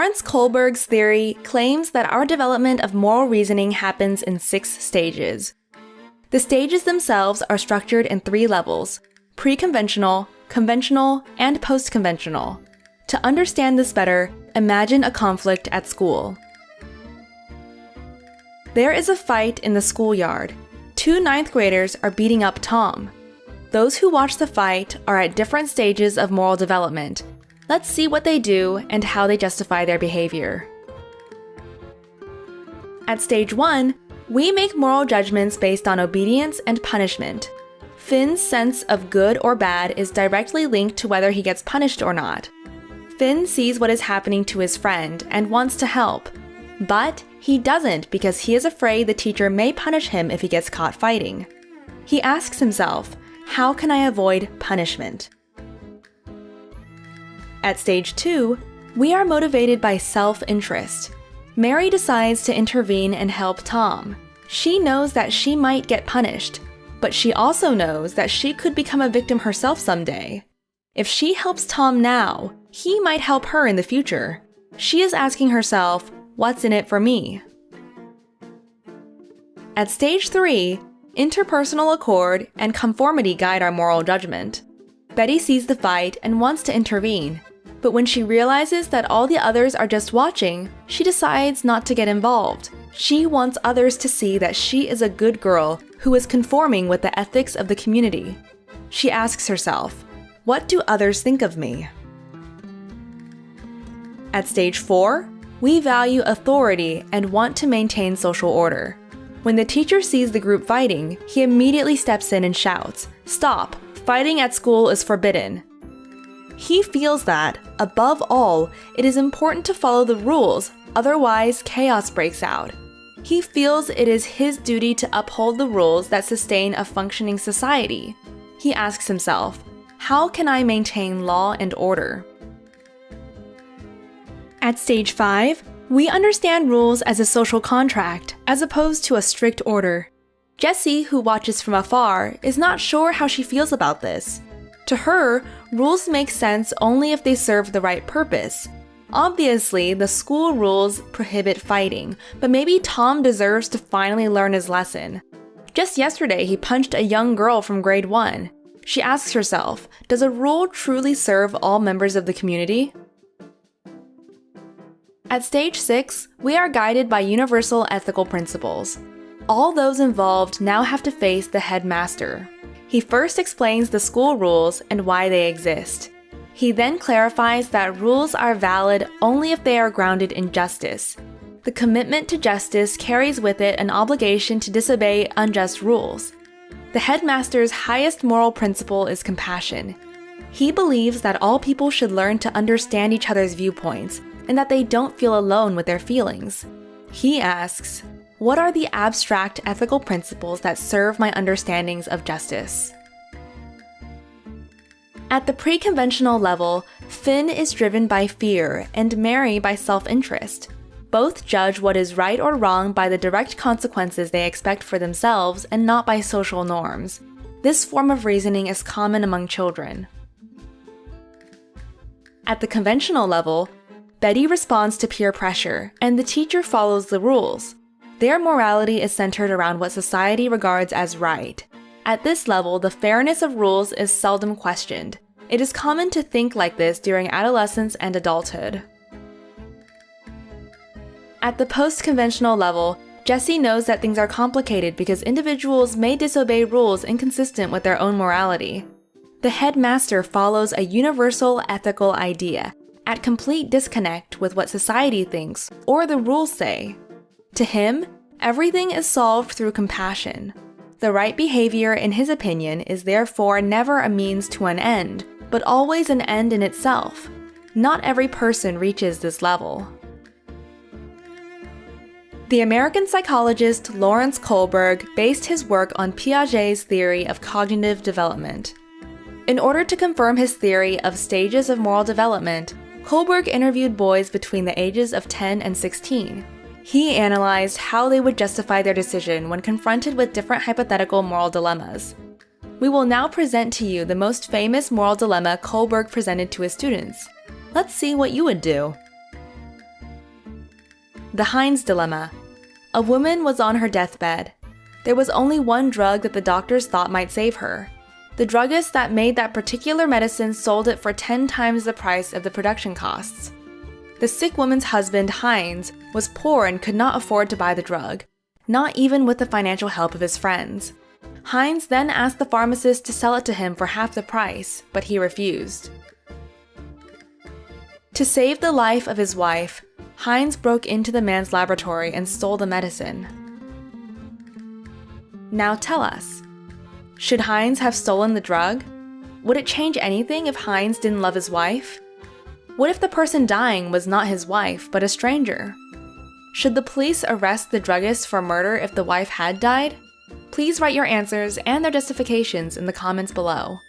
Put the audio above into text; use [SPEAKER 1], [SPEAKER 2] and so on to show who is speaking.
[SPEAKER 1] Lawrence Kohlberg's theory claims that our development of moral reasoning happens in 6 stages. The stages themselves are structured in 3 levels: pre-conventional, conventional, and post-conventional. To understand this better, imagine a conflict at school. There is a fight in the schoolyard. 2 ninth graders are beating up Tom. Those who watch the fight are at different stages of moral development. Let's see what they do and how they justify their behavior. At stage 1, we make moral judgments based on obedience and punishment. Finn's sense of good or bad is directly linked to whether he gets punished or not. Finn sees what is happening to his friend and wants to help, but he doesn't because he is afraid the teacher may punish him if he gets caught fighting. He asks himself, how can I avoid punishment? At stage 2, we are motivated by self-interest. Mary decides to intervene and help Tom. She knows that she might get punished, but she also knows that she could become a victim herself someday. If she helps Tom now, he might help her in the future. She is asking herself, what's in it for me? At stage 3, interpersonal accord and conformity guide our moral judgment. Betty sees the fight and wants to intervene, but when she realizes that all the others are just watching, she decides not to get involved. She wants others to see that she is a good girl who is conforming with the ethics of the community. She asks herself, what do others think of me? At stage 4, we value authority and want to maintain social order. When the teacher sees the group fighting, he immediately steps in and shouts, "Stop! Fighting at school is forbidden." He feels that, above all, it is important to follow the rules, otherwise chaos breaks out. He feels it is his duty to uphold the rules that sustain a functioning society. He asks himself, how can I maintain law and order? At stage 5, we understand rules as a social contract, as opposed to a strict order. Jessie, who watches from afar, is not sure how she feels about this. To her, rules make sense only if they serve the right purpose. Obviously, the school rules prohibit fighting, but maybe Tom deserves to finally learn his lesson. Just yesterday, he punched a young girl from grade 1. She asks herself, does a rule truly serve all members of the community? At stage 6, we are guided by universal ethical principles. All those involved now have to face the headmaster. He first explains the school rules and why they exist. He then clarifies that rules are valid only if they are grounded in justice. The commitment to justice carries with it an obligation to disobey unjust rules. The headmaster's highest moral principle is compassion. He believes that all people should learn to understand each other's viewpoints and that they don't feel alone with their feelings. He asks, what are the abstract ethical principles that serve my understandings of justice? At the pre-conventional level, Finn is driven by fear and Mary by self-interest. Both judge what is right or wrong by the direct consequences they expect for themselves and not by social norms. This form of reasoning is common among children. At the conventional level, Betty responds to peer pressure, and the teacher follows the rules. Their morality is centered around what society regards as right. At this level, the fairness of rules is seldom questioned. It is common to think like this during adolescence and adulthood. At the post-conventional level, Jessie knows that things are complicated because individuals may disobey rules inconsistent with their own morality. The headmaster follows a universal ethical idea, at complete disconnect with what society thinks or the rules say. To him, everything is solved through compassion. The right behavior, in his opinion, is therefore never a means to an end, but always an end in itself. Not every person reaches this level. The American psychologist Lawrence Kohlberg based his work on Piaget's theory of cognitive development. In order to confirm his theory of stages of moral development, Kohlberg interviewed boys between the ages of 10 and 16. He analyzed how they would justify their decision when confronted with different hypothetical moral dilemmas. We will now present to you the most famous moral dilemma Kohlberg presented to his students. Let's see what you would do. The Heinz Dilemma. A woman was on her deathbed. There was only one drug that the doctors thought might save her. The druggist that made that particular medicine sold it for 10 times the price of the production costs. The sick woman's husband, Heinz, was poor and could not afford to buy the drug, not even with the financial help of his friends. Heinz then asked the pharmacist to sell it to him for half the price, but he refused. To save the life of his wife, Heinz broke into the man's laboratory and stole the medicine. Now tell us, should Heinz have stolen the drug? Would it change anything if Heinz didn't love his wife? What if the person dying was not his wife, but a stranger? Should the police arrest the druggist for murder if the wife had died? Please write your answers and their justifications in the comments below.